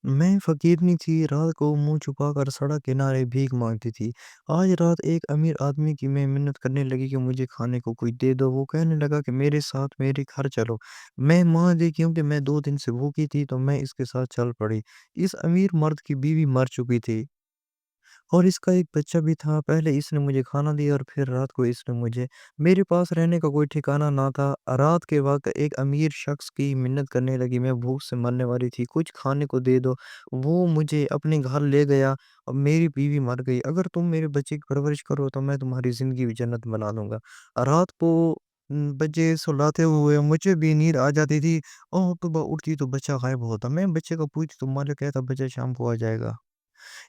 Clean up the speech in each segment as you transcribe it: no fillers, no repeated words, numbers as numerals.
मैं फ़कीरनी थी, रात को मुँह छुपाकर सड़क किनारे भीख माँगती थी। आज रात एक अमीर आदमी की मैं मिन्नत करने लगी कि मुझे खाने को कुछ दे दो। वो कहने लगा कि मेरे साथ मेरे घर चलो। मैं मान ली क्योंकि मैं 2 दिन से भूखी थी, तो मैं इसके साथ चल पड़ी। इस अमीर मर्द की बीवी मर चुकी थी और इसका एक बच्चा भी था। पहले इसने मुझे खाना दिया और फिर रात को इसने मुझे मेरे पास रहने का कोई ठिकाना ना था। रात के वक़्त एक अमीर शख़्स की मिन्नत करने लगी, मैं भूख से मरने वाली थी, कुछ खाने को दे दो। वो मुझे अपने घर ले गया और मेरी बीवी मर गई। अगर तुम मेरे बच्चे की परवरिश करो तो मैं तुम्हारी ज़िंदगी भी जन्नत बना दूँगा। रात को बच्चे सुलाते हुए मुझे भी नींद आ जाती थी और सुबह उठती तो बच्चा गायब होता। मैं बच्चे को पूछती तो मालिक कहता बच्चा शाम को आ जाएगा।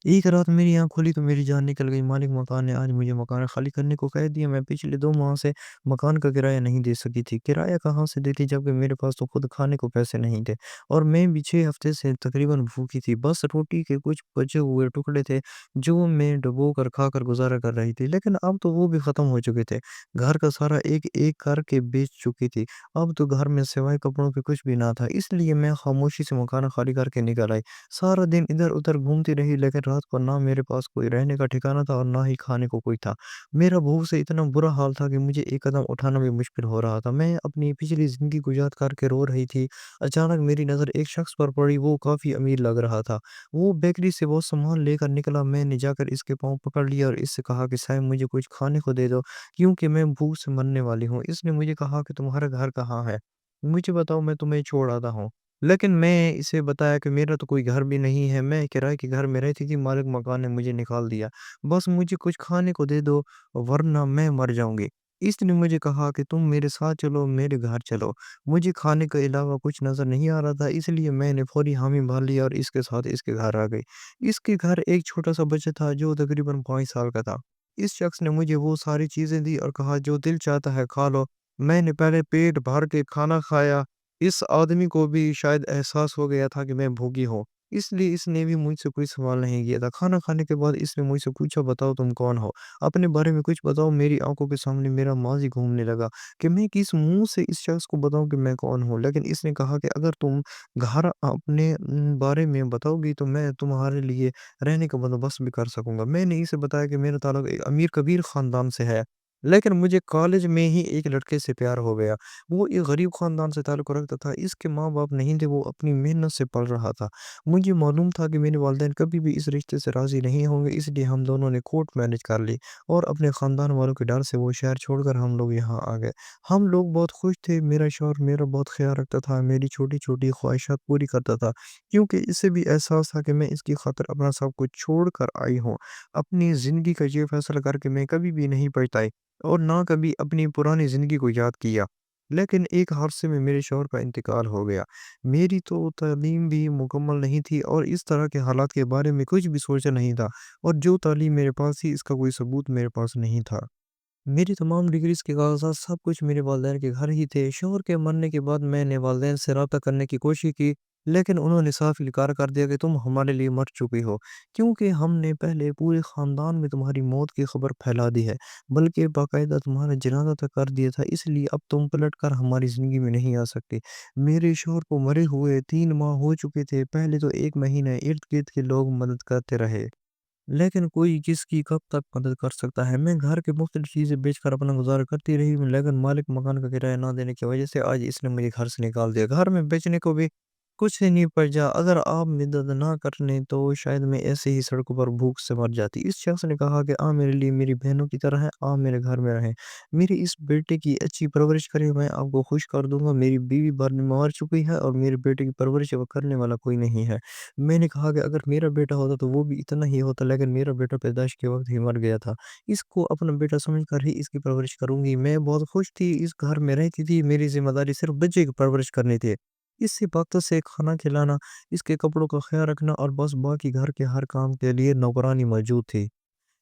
एक रात मेरी आँख खुली तो मेरी जान निकल गई। मालिक मकान ने आज मुझे मकान खाली करने को कह दिया। मैं पिछले 2 माह से मकान का किराया नहीं दे सकी थी। किराया कहाँ से देती जबकि मेरे पास तो खुद खाने को पैसे नहीं थे और मैं भी 6 हफ्ते से तकरीबन भूखी थी। बस रोटी के कुछ बचे हुए टुकड़े थे जो मैं डुबो कर खाकर गुज़ारा कर रही थी। लेकिन अब तो वो भी ख़त्म हो चुके थे। घर का सारा एक-एक करके बेच चुकी थी। अब तो घर में सिवाय कपड़ों के कुछ भी ना था। इसलिए मैं खामोशी से मकान खाली करके निकल आई। सारा दिन इधर-उधर घूमती रही लेकिन रात को ना मेरे पास कोई रहने का ठिकाना था और ना ही खाने को कोई था। मेरा भूख से इतना बुरा हाल था कि मुझे एक कदम उठाना भी मुश्किल हो रहा था। मैं अपनी पिछली ज़िंदगी को याद करके रो रही थी। अचानक मेरी नज़र एक शख़्स पर पड़ी, वो काफ़ी अमीर लग रहा था। वो बेकरी से वो सामान लेकर निकला, मैंने जाकर इसके पाँव पकड़ लिया और इससे कहा कि साहब मुझे कुछ खाने को दे दो क्योंकि मैं भूख से मरने वाली हूँ। इसने मुझे कहा कि तुम्हारा घर कहाँ है? मुझे बताओ मैं तुम्हें छोड़ आता हूँ। लेकिन मैं इसे बताया कि मेरा तो कोई घर भी नहीं है, मैं किराए के घर में रहती थी, मालिक मकान ने मुझे निकाल दिया। बस मुझे कुछ खाने को दे दो वरना मैं मर जाऊँगी। इसने मुझे कहा कि तुम मेरे साथ चलो, मेरे घर चलो। मुझे खाने के अलावा कुछ नज़र नहीं आ रहा था इसलिए मैंने फ़ौरी हामी भर लिया और इसके साथ इसके घर आ गई। इसके घर एक छोटा-सा बच्चा था जो तकरीबन 5 साल का था। इस शख़्स ने मुझे वो सारी चीज़ें दी और कहा जो दिल चाहता है खा लो। मैंने पहले पेट भर के खाना खाया। इस आदमी को भी शायद एहसास हो गया था कि मैं भूखी हूँ, इसलिए इसने भी मुझसे कोई सवाल नहीं किया था। खाना खाने के बाद इसने मुझसे पूछा, "बताओ तुम कौन हो? अपने बारे में कुछ बताओ।" मेरी आँखों के सामने मेरा माज़ी घूमने लगा कि मैं किस मुँह से इस शख़्स को बताऊँ कि मैं कौन हूँ। लेकिन इसने कहा कि अगर तुम घर अपने बारे में बताओगी तो मैं तुम्हारे लिए रहने का बंदोबस्त भी कर सकूँगा। मैंने इसे बताया कि मेरा ताल्लुक एक अमीर कबीर ख़ानदान से है, लेकिन मुझे कॉलेज में ही एक लड़के से प्यार हो गया। वो एक गरीब ख़ानदान से ताल्लुक़ रखता था, इसके माँ-बाप नहीं थे, वो अपनी मेहनत से पल रहा था। मुझे मालूम था कि मेरे वालिदैन कभी भी इस रिश्ते से राज़ी नहीं होंगे, इसलिए हम दोनों ने कोर्ट मैरिज कर ली और अपने ख़ानदान वालों के डर से वो शहर छोड़कर हम लोग यहाँ आ गए। हम लोग बहुत खुश थे, मेरा शौहर मेरा बहुत ख़्याल रखता था, मेरी छोटी-छोटी ख़्वाहिशात पूरी करता था, क्योंकि इसे भी एहसास था कि मैं इसकी खातिर अपना सब कुछ छोड़ कर आई हूँ। अपनी ज़िंदगी का ये फ़ैसला करके मैं कभी भी नहीं पछताई और ना कभी अपनी पुरानी ज़िंदगी को याद किया। लेकिन एक हादसे में मेरे शौहर का इंतकाल हो गया। मेरी तो तालीम भी मुकम्मल नहीं थी और इस तरह के हालात के बारे में कुछ भी सोचा नहीं था और जो तालीम मेरे पास थी इसका कोई सबूत मेरे पास नहीं था। मेरी तमाम डिग्रीज़ के कागज़ात सब कुछ मेरे वालिदैन के घर ही थे। शौहर के मरने के बाद मैंने वालिदैन से राब्ता करने की कोशिश की, लेकिन उन्होंने साफ इनकार कर दिया कि तुम हमारे लिए मर चुकी हो, क्योंकि हमने पहले पूरे ख़ानदान में तुम्हारी मौत की खबर फैला दी है, बल्कि बाकायदा तुम्हारा जनाज़ा तक कर दिया था, इसलिए अब तुम पलट कर हमारी ज़िंदगी में नहीं आ सकती। मेरे शौहर को मरे हुए 3 माह हो चुके थे, पहले तो 1 महीना इर्द-गिर्द के लोग मदद करते रहे। लेकिन कोई किसकी कब तक मदद कर सकता है। मैं घर के मुख्तलिफ़ चीज़ें बेचकर अपना गुज़ारा करती रही हूँ, लेकिन मालिक मकान का किराया ना देने की वजह से आज इसने मुझे घर से निकाल दिया। घर में बेचने को भी कुछ नहीं बचा। अगर आप मदद ना करने तो शायद मैं ऐसे ही सड़कों पर भूख से मर जाती। इस शख़्स ने कहा कि आप मेरे लिए मेरी बहनों की तरह हैं, आप मेरे घर में रहें। मेरे इस बेटे की अच्छी परवरिश करें, मैं आपको खुश कर दूँगा। मेरी बीवी मर चुकी है और मेरे बेटे की परवरिश अब करने वाला कोई नहीं है। मैंने कहा कि अगर मेरा बेटा होता तो वो भी इतना ही होता, लेकिन मेरा बेटा पैदाइश के वक़्त ही मर गया था। इसको अपना बेटा समझकर ही इसकी परवरिश करूँगी। मैं बहुत खुश थी, इस घर में रहती थी, मेरी ज़िम्मेदारी सिर्फ़ बच्चे की परवरिश करनी थी। इसे वक़्त से खाना खिलाना, इसके कपड़ों का ख़्याल रखना और बस बाकी घर के हर काम के लिए नौकरानी मौजूद थी।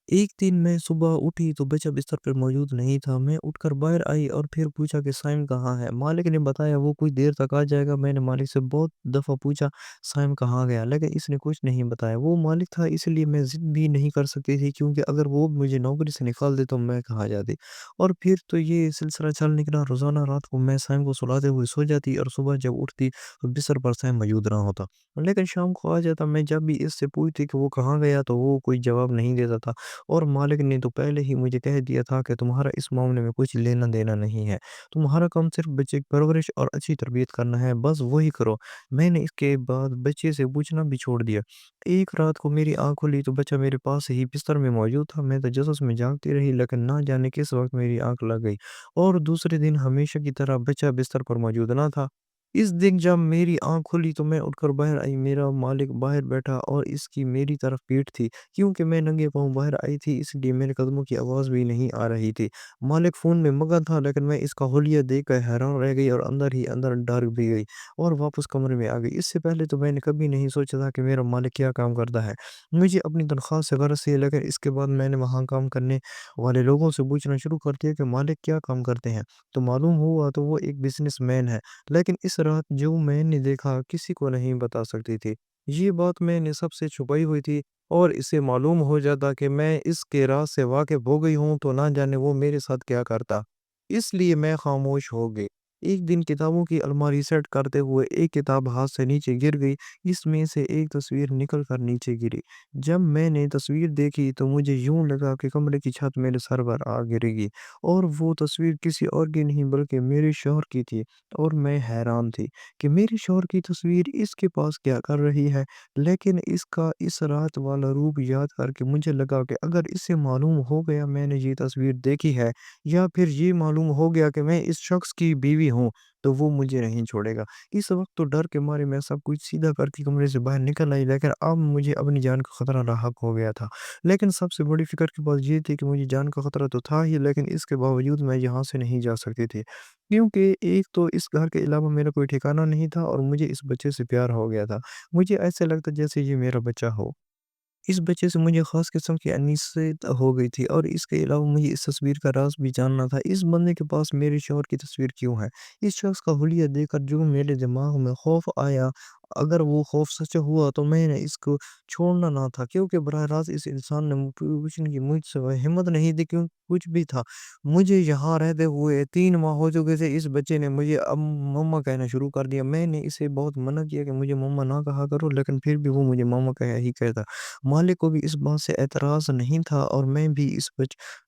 एक दिन मैं सुबह उठी तो बच्चा बिस्तर पर मौजूद नहीं था। मैं उठकर बाहर आई और फिर पूछा कि साइम कहाँ है? मालिक ने बताया वो कुछ देर तक आ जाएगा। मैंने मालिक से बहुत दफ़ा पूछा साइम कहाँ गया? लेकिन इसने कुछ नहीं बताया। वो मालिक था इसलिए मैं ज़िद भी नहीं कर सकती थी क्योंकि अगर वो मुझे नौकरी से निकाल दे तो मैं कहाँ जाती? और फिर तो ये सिलसिला चल निकला। रोज़ाना रात को मैं साइम को सुलाते हुए सो जाती और सुबह जब उठती तो बिस्तर पर साइम मौजूद ना होता। लेकिन शाम को आ जाता। मैं जब भी इससे पूछती कि वो कहाँ गया तो वो कोई जवाब नहीं देता था। और मालिक ने तो पहले ही मुझे कह दिया था कि तुम्हारा इस मामले में कुछ लेना-देना नहीं है। तुम्हारा काम सिर्फ़ बच्चे की परवरिश और अच्छी तरबियत करना है, बस वही करो। मैंने इसके बाद बच्चे से पूछना भी छोड़ दिया। एक रात को मेरी आँख खुली तो बच्चा मेरे पास ही बिस्तर में मौजूद था। मैं तजस्सुस में जागती रही लेकिन ना जाने किस वक़्त मेरी आँख लग गई और दूसरे दिन हमेशा की तरह बच्चा बिस्तर पर मौजूद ना था। इस दिन जब मेरी आँख खुली तो मैं उठकर बाहर आई। मेरा मालिक बाहर बैठा और इसकी मेरी तरफ पीठ थी। क्योंकि मैं नंगे पाँव बाहर आई थी इसलिए मेरे कदमों की आवाज़ भी नहीं आ रही थी। मालिक फ़ोन में मगन था लेकिन मैं इसका हुलिया देखकर हैरान रह गई और अंदर ही अंदर डर भी गई और वापस कमरे में आ गई। इससे पहले तो मैंने कभी नहीं सोचा था कि मेरा मालिक क्या काम करता है। मुझे अपनी तनख्वाह से गरज थी लेकिन इसके बाद मैंने वहाँ काम करने वाले लोगों से पूछना शुरू कर दिया कि मालिक क्या काम करते हैं? तो मालूम हुआ तो वो एक बिज़नेसमैन है। लेकिन इस रात जो मैंने देखा किसी को नहीं बता सकती थी। ये बात मैंने सबसे छुपाई हुई थी और इसे मालूम हो जाता कि मैं इसके राज़ से वाकिफ़ हो गई हूँ तो ना जाने वो मेरे साथ क्या करता। इसलिए मैं ख़ामोश हो गई। एक दिन किताबों की अलमारी सेट करते हुए एक किताब हाथ से नीचे गिर गई। इसमें से एक तस्वीर निकल कर नीचे गिरी। जब मैंने तस्वीर देखी तो मुझे यूँ लगा कि कमरे की छत मेरे सर पर आ गिरेगी और वो तस्वीर किसी और की नहीं बल्कि मेरे शौहर की थी। और मैं हैरान थी कि मेरे शौहर की तस्वीर इसके पास क्या कर रही है। लेकिन इसका इस रात वाला रूप याद करके मुझे लगा कि अगर इसे मालूम हो गया मैंने ये तस्वीर देखी है या फिर ये मालूम हो गया कि मैं इस शख्स की बीवी हूँ तो वो मुझे नहीं छोड़ेगा। इस वक्त तो डर के मारे मैं सब कुछ सीधा करके कमरे से बाहर निकल आई लेकिन अब मुझे अपनी जान का खतरा लाहक हो गया था। लेकिन सबसे बड़ी फिक्र की बात ये थी कि मुझे जान का खतरा तो था ही लेकिन इसके बावजूद मैं यहाँ से नहीं जा सकती थी। क्योंकि एक तो इस घर के अलावा मेरा कोई ठिकाना नहीं था और मुझे इस बच्चे से प्यार हो गया था। मुझे ऐसा लगता जैसे ये मेरा बच्चा हो। इस वजह से मुझे ख़ास किस्म की अनिश्चित हो गई थी और इसके अलावा मुझे इस तस्वीर का राज़ भी जानना था। इस बंदे के पास मेरे शौहर की तस्वीर क्यों है? इस शख़्स का हुलिया देखकर जो मेरे दिमाग में ख़ौफ़ आया, अगर वो ख़ौफ़ सच हुआ तो मैंने इसको छोड़ना ना था क्योंकि बराह रास्त इस इंसान ने पूछने की मुझसे वह हिम्मत नहीं थी क्यों कुछ भी था। मुझे यहाँ रहते हुए 3 माह हो चुके थे, इस बच्चे ने मुझे अब मम्मा कहना शुरू कर दिया। मैंने इसे बहुत मना किया कि मुझे मम्मा ना कहा करो लेकिन फिर भी वो मुझे मम्मा कहा ही कहता। मालिक को भी इस बात से एतराज़ नहीं था और मैं भी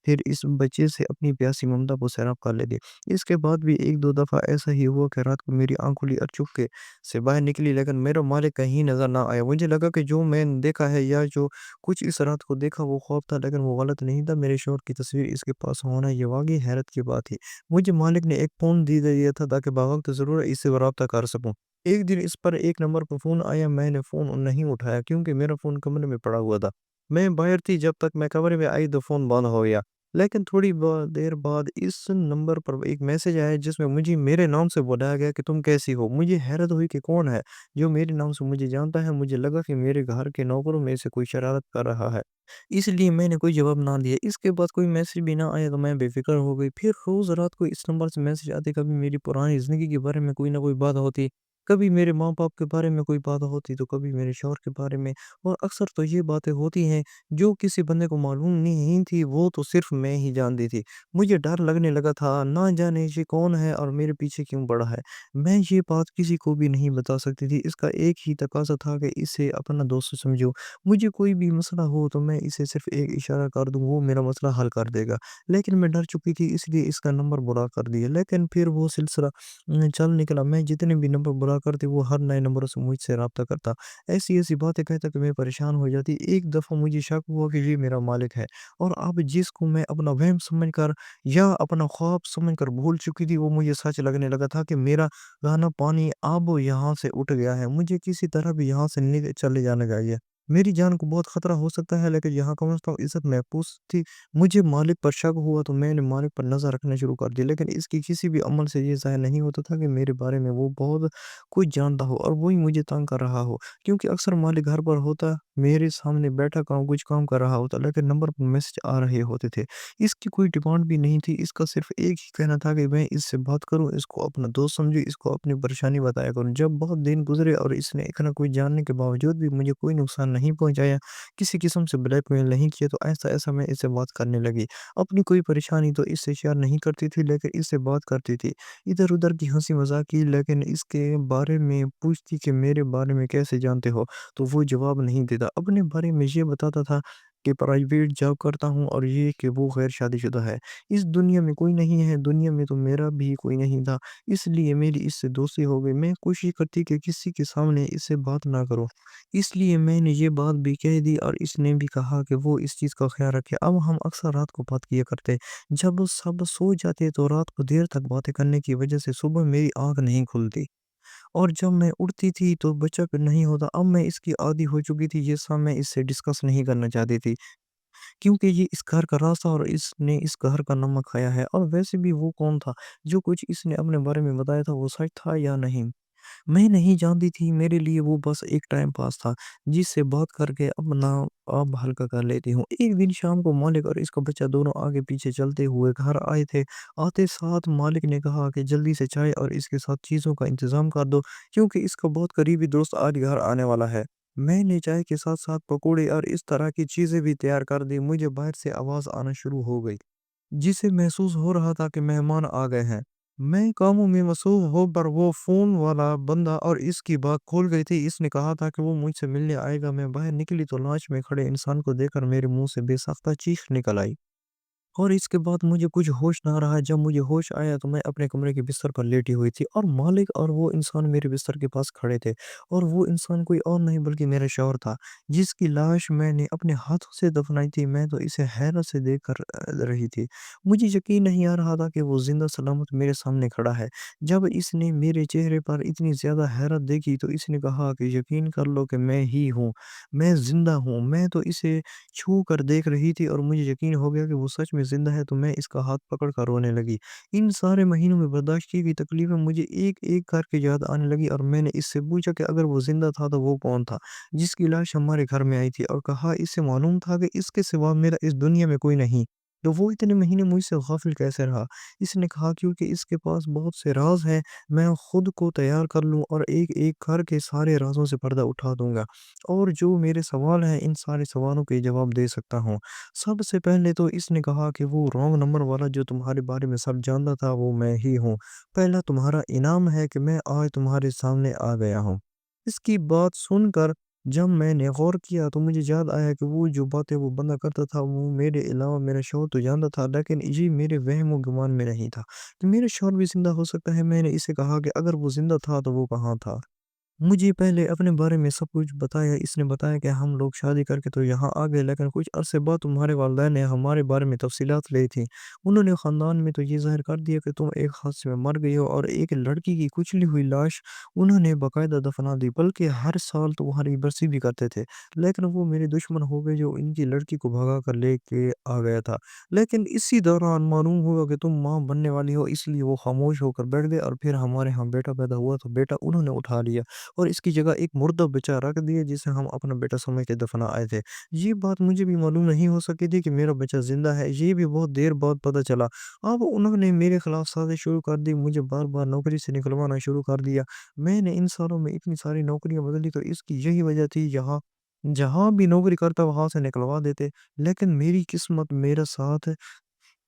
फिर इस बच्चे से अपनी प्यासी ममता को सैराब कर लेती। इसके बाद भी 1-2 दफ़ा ऐसा ही हुआ कि रात को मेरी आँख खुली और चुपके से बाहर निकली लेकिन मेरा मालिक कहीं नज़र ना आया। मुझे लगा कि जो मैंने देखा है या जो कुछ इस रात को देखा वो ख्वाब था लेकिन वो गलत नहीं था। मेरे शौहर की तस्वीर इसके पास होना ये वाक़ई हैरत की बात थी। मुझे मालिक ने एक फ़ोन दे दिया था ताकि बावक़्त ज़रूर इससे राब्ता कर सकूँ। एक दिन इस पर एक नंबर पर फ़ोन आया, मैंने फ़ोन नहीं उठाया क्योंकि मेरा फ़ोन कमरे में पड़ा हुआ था। मैं बाहर थी, जब तक मैं कमरे में आई तो फ़ोन बंद हो गया। लेकिन थोड़ी देर बाद इस नंबर पर एक मैसेज आया जिसमें मुझे मेरे नाम से बुलाया गया कि तुम कैसी हो? मुझे हैरत हुई कि कौन है जो मेरे नाम से मुझे जानता है। मुझे लगा कि मेरे घर के नौकरों में से कोई शरारत कर रहा है। इसलिए मैंने कोई जवाब ना दिया। इसके बाद कोई मैसेज भी ना आया तो मैं बेफ़िक्र हो गई। फिर रोज़ रात को इस नंबर से मैसेज आते, कभी मेरी पुरानी ज़िंदगी के बारे में कोई ना कोई बात होती, कभी मेरे माँ-बाप के बारे में कोई बात होती, तो कभी मेरे शौहर के बारे में। और अक्सर तो ये बातें होती हैं जो किसी बंदे को मालूम नहीं थी, वो तो सिर्फ़ मैं ही जानती थी। मुझे डर लगने लगा था, ना जाने ये कौन है और मेरे पीछे क्यों पड़ा है। मैं ये बात किसी को भी नहीं बता सकती थी। इसका एक ही तकाज़ा था कि इसे अपना दोस्त समझो। मुझे कोई भी मसला हो तो मैं इसे सिर्फ़ एक इशारा कर दूँ, वो मेरा मसला हल कर देगा। लेकिन मैं डर चुकी थी इसलिए इसका नंबर ब्लॉक कर दिया। लेकिन फिर वो सिलसिला चल निकला। मैं जितने भी नंबर ब्लॉक करती वो हर नए नंबरों से मुझसे राब्ता करता। ऐसी-ऐसी बातें कहता कि मैं परेशान हो जाती। एक दफ़ा मुझे शक हुआ कि ये मेरा मालिक है और अब जिसको मैं अपना वहम समझकर या अपना ख्वाब समझकर भूल चुकी थी, वो मुझे सच लगने लगा था कि मेरा गाना पानी अब यहाँ से उठ गया है। मुझे किसी तरह भी यहाँ से चले जाना चाहिए। मेरी जान को बहुत खतरा हो सकता है, लेकिन यहाँ समझता हूँ इज़्ज़त महफूज़ थी। मुझे मालिक पर शक हुआ तो मैंने मालिक पर नज़र रखना शुरू कर दिया, लेकिन इसकी किसी भी अमल से ये ज़ाहिर नहीं होता था कि मेरे बारे में वो बहुत कुछ जानता हो और वही मुझे तंग कर रहा हो। क्योंकि अक्सर मालिक घर पर होता, मेरे सामने बैठा कुछ काम कर रहा होता, लेकिन नंबर पर मैसेज आ रहे होते थे। इसकी कोई डिमांड भी नहीं थी, इसका सिर्फ़ एक ही कहना था कि मैं इससे बात करूँ, इसको अपना दोस्त समझूँ, इसको अपनी परेशानी बताया करूँ। जब बहुत दिन गुज़रे और इसने इतना कुछ जानने के बावजूद भी मुझे कोई नुकसान नहीं पहुँचाया, किसी किस्म से ब्लैकमेल नहीं किया, तो ऐसा-ऐसा मैं इससे बात करने लगी। अपनी कोई परेशानी तो इससे शेयर नहीं करती थी, लेकिन इससे बात करती थी। इधर-उधर की हँसी-मज़ाक की, लेकिन इसके बारे में पूछती कि मेरे बारे में कैसे जानते हो? तो वो जवाब नहीं देता। अपने बारे में ये बताता था कि प्राइवेट जॉब करता हूँ और ये कि वो गैर शादीशुदा है। इस दुनिया में कोई नहीं है, दुनिया में तो मेरा भी कोई नहीं था, इसलिए मेरी इससे दोस्ती हो गई। मैं कोशिश करती कि किसी के सामने इससे बात ना करूँ, इसलिए मैंने ये बात भी कह दी और इसने भी कहा कि वो इस चीज़ का ख़्याल रखे। अब हम अक्सर रात को बात किया करते। जब सब सो जाते तो रात को देर तक बातें करने की वज़ह से सुबह मेरी आँख नहीं खुलती और जब मैं उठती थी तो बचक नहीं होता। अब मैं इसकी आदी हो चुकी थी, ये सब मैं इससे डिस्कस नहीं करना चाहती थी। क्योंकि ये इस घर का रास्ता और इसने इस घर का नमक खाया है और वैसे भी वो कौन था? जो कुछ इसने अपने बारे में बताया था वो सच था या नहीं? मैं नहीं जानती थी, मेरे लिए वो बस एक टाइम पास था, जिससे बात करके अपना आप हल्का कर लेती हूँ। एक दिन शाम को मालिक और इसका बच्चा दोनों आगे-पीछे चलते हुए घर आए थे। आते साथ मालिक ने कहा कि जल्दी से चाय और इसके साथ चीज़ों का इंतज़ाम कर दो, क्योंकि इसका बहुत करीबी दोस्त आज घर आने वाला है। मैंने चाय के साथ-साथ पकौड़े और इस तरह की चीज़ें भी तैयार कर दी। मुझे बाहर से आवाज़ आना शुरू हो गई, जिसे महसूस हो रहा था कि मेहमान आ गए हैं। मैं कामों में मसरूफ़ हो पर वो फ़ोन वाला बंदा और इसकी बात खुल गई थी। इसने कहा था कि वो मुझसे मिलने आएगा। मैं बाहर निकली तो लाश में खड़े इंसान को देखकर मेरे मुँह से बेसाख्ता चीख निकल आई। और इसके बाद मुझे कुछ होश ना रहा। जब मुझे होश आया तो मैं अपने कमरे के बिस्तर पर लेटी हुई थी और मालिक और वो इंसान मेरे बिस्तर के पास खड़े थे और वो इंसान कोई और नहीं बल्कि मेरा शौहर था, जिसकी लाश मैंने अपने हाथों से दफनाई थी। मैं तो इसे हैरत से देख कर रही थी। मुझे यकीन नहीं आ रहा था कि वो ज़िंदा सलामत मेरे सामने खड़ा है। जब इसने मेरे चेहरे पर इतनी ज़्यादा हैरत देखी तो इसने कहा कि यकीन कर लो कि मैं ही हूँ, मैं ज़िंदा हूँ। मैं तो इसे छू कर देख रही थी और मुझे यकीन हो गया कि वो सच में ज़िंदा है, तो मैं इसका हाथ पकड़ कर रोने लगी। इन सारे महीनों में बर्दाश्त की गई तकलीफ़ें मुझे एक-एक करके याद आने लगी और मैंने इससे पूछा कि अगर वो ज़िंदा था तो वो कौन था, जिसकी लाश हमारे घर में आई थी? और कहा इससे मालूम था कि इसके सिवा मेरा इस दुनिया में कोई नहीं। तो वो इतने महीने मुझसे ग़ाफ़िल कैसे रहा? इसने कहा क्योंकि इसके पास बहुत से राज़ हैं, मैं खुद को तैयार कर लूँ और एक-एक करके सारे राज़ों से पर्दा उठा दूँगा। और जो मेरे सवाल हैं, इन सारे सवालों के जवाब दे सकता हूँ। सबसे पहले तो इसने कहा कि वो रॉन्ग नंबर वाला जो तुम्हारे बारे में सब जानता था, वो मैं ही हूँ। पहला तुम्हारा इनाम है कि मैं आज तुम्हारे सामने आ गया हूँ। इसकी बात सुनकर जब मैंने गौर किया तो मुझे याद आया कि वो जो बातें वो बंदा करता था, वो मेरे अलावा मेरा शौहर तो जानता था, लेकिन ये मेरे वहम-ओ-गुमान में नहीं था कि मेरा शौहर भी ज़िंदा हो सकता है। मैंने इसे कहा कि अगर वो ज़िंदा था, तो वो कहाँ था? मुझे पहले अपने बारे में सब कुछ बताया। इसने बताया कि हम लोग शादी करके तो यहाँ आ गए, लेकिन कुछ अरसे बाद तुम्हारे वालिदैन ने हमारे बारे में तफ़सीलात ली थी। उन्होंने ख़ानदान में तो ये ज़ाहिर कर दिया कि तुम एक हादसे में मर गई हो और एक लड़की की कुचली हुई लाश उन्होंने बाकायदा दफ़ना दी, बल्कि हर साल तुम्हारी बरसी भी करते थे। लेकिन वो मेरे दुश्मन हो गए जो इनकी लड़की को भगा कर लेके आ गया था। लेकिन इसी दौरान मालूम हुआ कि तुम माँ बनने वाली हो, इसलिए वो खामोश होकर बैठ गए और फिर हमारे यहाँ बेटा पैदा हुआ तो बेटा उन्होंने उठा लिया और इसकी जगह एक मुर्दा बच्चा रख दिया जिसे हम अपना बेटा समझ के दफना आए थे। ये बात मुझे भी मालूम नहीं हो सकी थी कि मेरा बच्चा ज़िंदा है, ये भी बहुत देर बाद पता चला। अब उन्होंने मेरे खिलाफ साजिश शुरू कर दी, मुझे बार-बार नौकरी से निकलवाना शुरू कर दिया। मैंने इन सालों में इतनी सारी नौकरियाँ बदली तो इसकी यही वजह थी, यहाँ जहाँ भी नौकरी करता वहाँ से निकलवा देते। लेकिन मेरी किस्मत मेरा साथ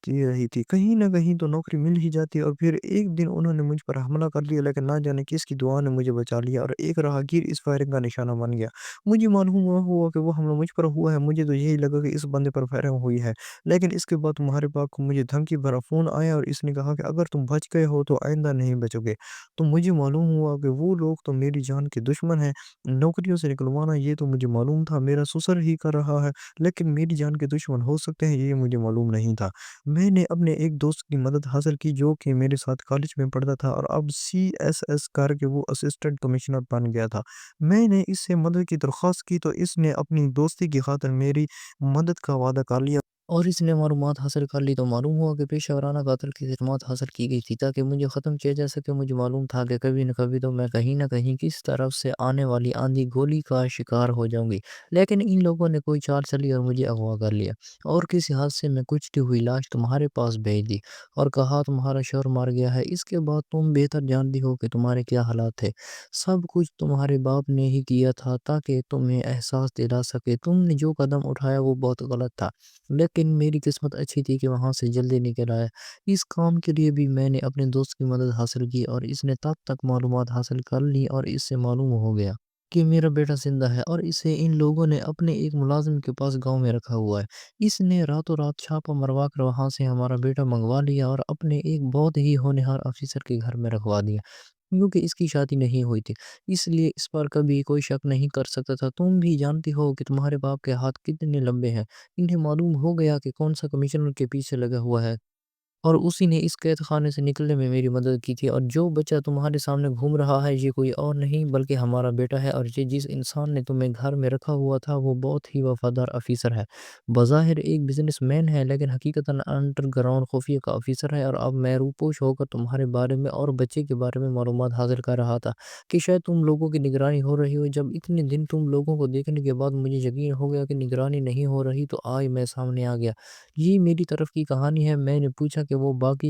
जी रही थी। कहीं न कहीं तो नौकरी मिल ही जाती और फिर एक दिन उन्होंने मुझ पर हमला कर दिया, लेकिन ना जाने किसकी दुआ ने मुझे बचा लिया और एक राहगीर इस फायरिंग का निशाना बन गया। मुझे मालूम हुआ कि वो हमला मुझ पर हुआ है, मुझे तो यही लगा कि इस बंदे पर फायरिंग हुई है। लेकिन इसके बाद तुम्हारे पास को मुझे धमकी भरा फ़ोन आया और इसने कहा कि अगर तुम बच गए हो तो आइंदा नहीं बचोगे। तो मुझे मालूम हुआ कि वो लोग तो मेरी जान के दुश्मन हैं। नौकरियों से निकलवाना ये तो मुझे मालूम था, मेरा ससुर ही कर रहा है, लेकिन मेरी जान के दुश्मन हो सकते हैं ये मुझे मालूम नहीं था। میں نے اپنے ایک دوست کی مدد حاصل کی جو کہ میرے ساتھ کالج میں پڑھتا تھا اور اب CSS کر کے وہ اسسٹنٹ کمشنر بن گیا تھا۔ میں نے اس سے مدد کی درخواست کی تو اس نے اپنی دوستی کی خاطر میری مدد کا وعدہ کر لیا اور اس نے معلومات حاصل کر لی تو معلوم ہوا کہ پیشہ ورانہ قاتل کی خدمات حاصل کی گئی تھی تاکہ مجھے ختم کیا جا سکے۔ مجھے معلوم تھا کہ کبھی نہ کبھی تو میں کہیں نہ کہیں کس طرف سے آنے والی آندھی گولی کا شکار ہو جاؤں گی، لیکن ان لوگوں نے کوئی چال چلی اور مجھے اغوا کر لیا اور کسی حادثے میں کچھ ہوئی لاش تمہارے پاس بھیج دی اور کہا تمہارا شوہر مر گیا ہے۔ اس کے بعد تم بہتر جانتی ہو کہ تمہارے کیا حالات تھے۔ سب کچھ تمہارے باپ نے ہی کیا تھا تاکہ تمہیں احساس دلا سکے۔ تم نے جو قدم اٹھایا وہ بہت غلط تھا، لیکن میری قسمت اچھی تھی کہ وہاں سے جلدی نکل آیا۔ اس کام کے لیے بھی میں نے اپنے دوست کی مدد حاصل کی اور اس نے تب تک معلومات حاصل کر لی اور اس سے معلوم ہو گیا کہ میرا بیٹا زندہ ہے اور اسے ان لوگوں نے اپنے ایک ملازم کے پاس گاؤں میں رکھا ہوا ہے۔ اس نے راتوں رات چھاپا مروا کر وہاں سے ہمارا بیٹا منگوا لیا اور اپنے ایک بہت ہی ہونہار افیسر کے گھر میں رکھوا دیا کیونکہ اس کی شادی نہیں ہوئی تھی، اس لیے اس پر کبھی کوئی شک نہیں کر سکتا تھا۔ تم بھی جانتی ہو کہ تمہارے باپ کے ہاتھ کتنے لمبے ہیں۔ انہیں معلوم ہو گیا کہ کون سا کمشنر کے پیچھے لگا ہوا ہے اور اسی نے اس قید خانے سے نکلنے میں میری مدد کی تھی، اور جو بچہ تمہارے سامنے گھوم رہا ہے یہ کوئی اور نہیں بلکہ ہمارا بیٹا ہے، اور یہ جس انسان نے تمہیں گھر میں رکھا ہوا تھا وہ بہت ہی وفادار افیسر ہے۔ بظاہر ایک بزنس مین ہے لیکن حقیقتاً انڈر گراؤنڈ خفیہ کا افیسر ہے، اور اب میں روپوش ہو کر تمہارے بارے میں اور بچے کے بارے میں معلومات حاصل کر رہا تھا کہ شاید تم لوگوں کی نگرانی ہو رہی ہو۔ جب اتنے دن تم لوگوں کو دیکھنے کے بعد مجھے یقین ہو گیا کہ نگرانی نہیں ہو رہی تو آج میں سامنے آ گیا۔ یہ میری طرف کی کہانی ہے۔ میں نے پوچھا کہ وہ باقی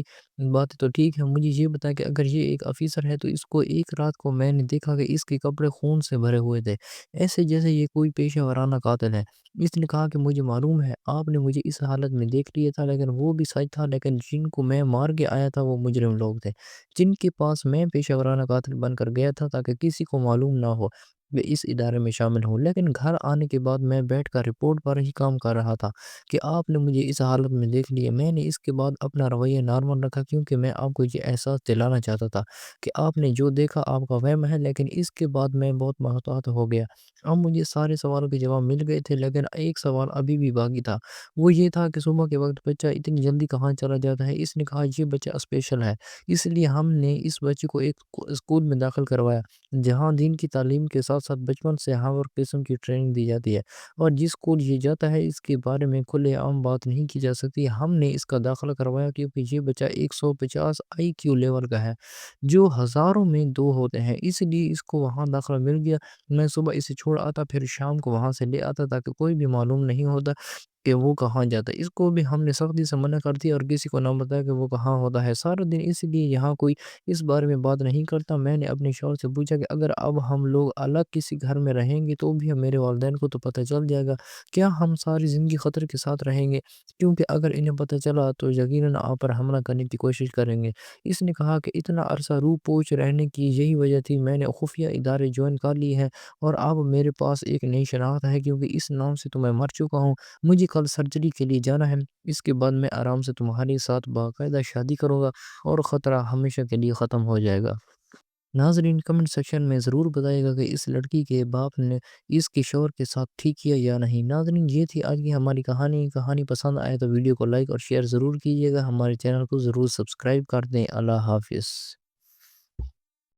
باتیں تو ٹھیک ہے، مجھے یہ بتا کہ اگر یہ ایک افیسر ہے تو اس کو ایک رات کو میں نے دیکھا کہ اس کے کپڑے خون سے بھرے ہوئے تھے، ایسے جیسے یہ کوئی پیشہ ورانہ قاتل ہے۔ اس نے کہا کہ مجھے معلوم ہے آپ نے مجھے اس حالت میں دیکھ لیا تھا، لیکن وہ بھی سچ تھا، لیکن جن کو میں مار کے آیا تھا وہ مجرم لوگ تھے جن کے پاس میں پیشہ ورانہ قاتل بن کر گیا تھا تاکہ کسی کو معلوم نہ ہو میں اس ادارے میں شامل ہوں۔ لیکن گھر آنے کے بعد میں بیٹھ کر رپورٹ پر ہی کام کر رہا تھا کہ آپ نے مجھے اس حالت میں دیکھ لیا۔ میں نے اس کے بعد اپنا رویہ نارمل رکھا کیونکہ میں آپ کو یہ احساس دلانا چاہتا تھا کہ آپ نے جو دیکھا آپ کا وہم ہے، لیکن اس کے بعد میں بہت محتاط ہو گیا۔ اب مجھے سارے سوالوں کے جواب مل گئے تھے، لیکن ایک سوال ابھی بھی باقی تھا، وہ یہ تھا کہ صبح کے وقت بچہ اتنی جلدی کہاں چلا جاتا ہے۔ اس نے کہا یہ بچہ اسپیشل ہے، اس لیے ہم نے اس بچے کو ایک اسکول میں داخل کروایا جہاں دین کی تعلیم کے ساتھ ساتھ بچپن سے ہر قسم کی ٹریننگ دی جاتی ہے، اور جس اسکول یہ جاتا ہے اس کے بارے میں کھلے عام بات نہیں کی جا سکتی۔ ہم نے اس کا داخلہ کروایا کیونکہ یہ بچہ 150 IQ لیول کا ہے جو ہزاروں میں دو ہوتے ہیں، اس لیے اس کو وہاں داخلہ مل گیا۔ میں صبح اسے چھوڑ آتا پھر شام کو وہاں سے لے آتا تاکہ کوئی بھی معلوم نہیں ہوتا کہ وہ کہاں جاتا ہے۔ اس کو بھی ہم نے سختی سے منع کر دیا اور کسی کو نہ بتایا کہ وہ کہاں ہوتا ہے سارا دن، اس لیے یہاں کوئی اس بارے میں بات نہیں کرتا۔ میں نے اپنے شوہر سے پوچھا کہ اگر اب ہم لوگ الگ کسی گھر میں رہیں گے تو بھی میرے والدین کو تو پتہ چل جائے گا، کیا ہم ساری زندگی خطر کے ساتھ رہیں گے؟ کیونکہ اگر انہیں پتہ چلا تو یقیناً آپ پر حملہ کرنے کی کوشش کریں گے۔ اس نے کہا کہ اتنا عرصہ روح پوش رہنے کی یہی وجہ تھی، میں نے خفیہ ادارے جوائن کر لی ہے اور اب میرے پاس ایک نئی شناخت ہے کیونکہ اس نام سے تو میں مر چکا ہوں۔ مجھے کل سرجری کے لیے جانا ہے، اس کے بعد میں آرام سے تمہارے ساتھ باقاعدہ شادی کروں گا اور خطرہ ہمیشہ کے لیے ختم ہو جائے گا۔ ناظرین کمنٹ سیکشن میں ضرور بتائے گا کہ اس لڑکی کے باپ نے اس کے شوہر کے ساتھ ٹھیک کیا یا نہیں۔ ناظرین یہ تھی آج کی ہماری کہانی پسند آئے تو ویڈیو کو لائک اور شیئر ضرور کیجیے گا، ہمارے چینل کو ضرور سبسکرائب کر دیں۔ اللہ حافظ۔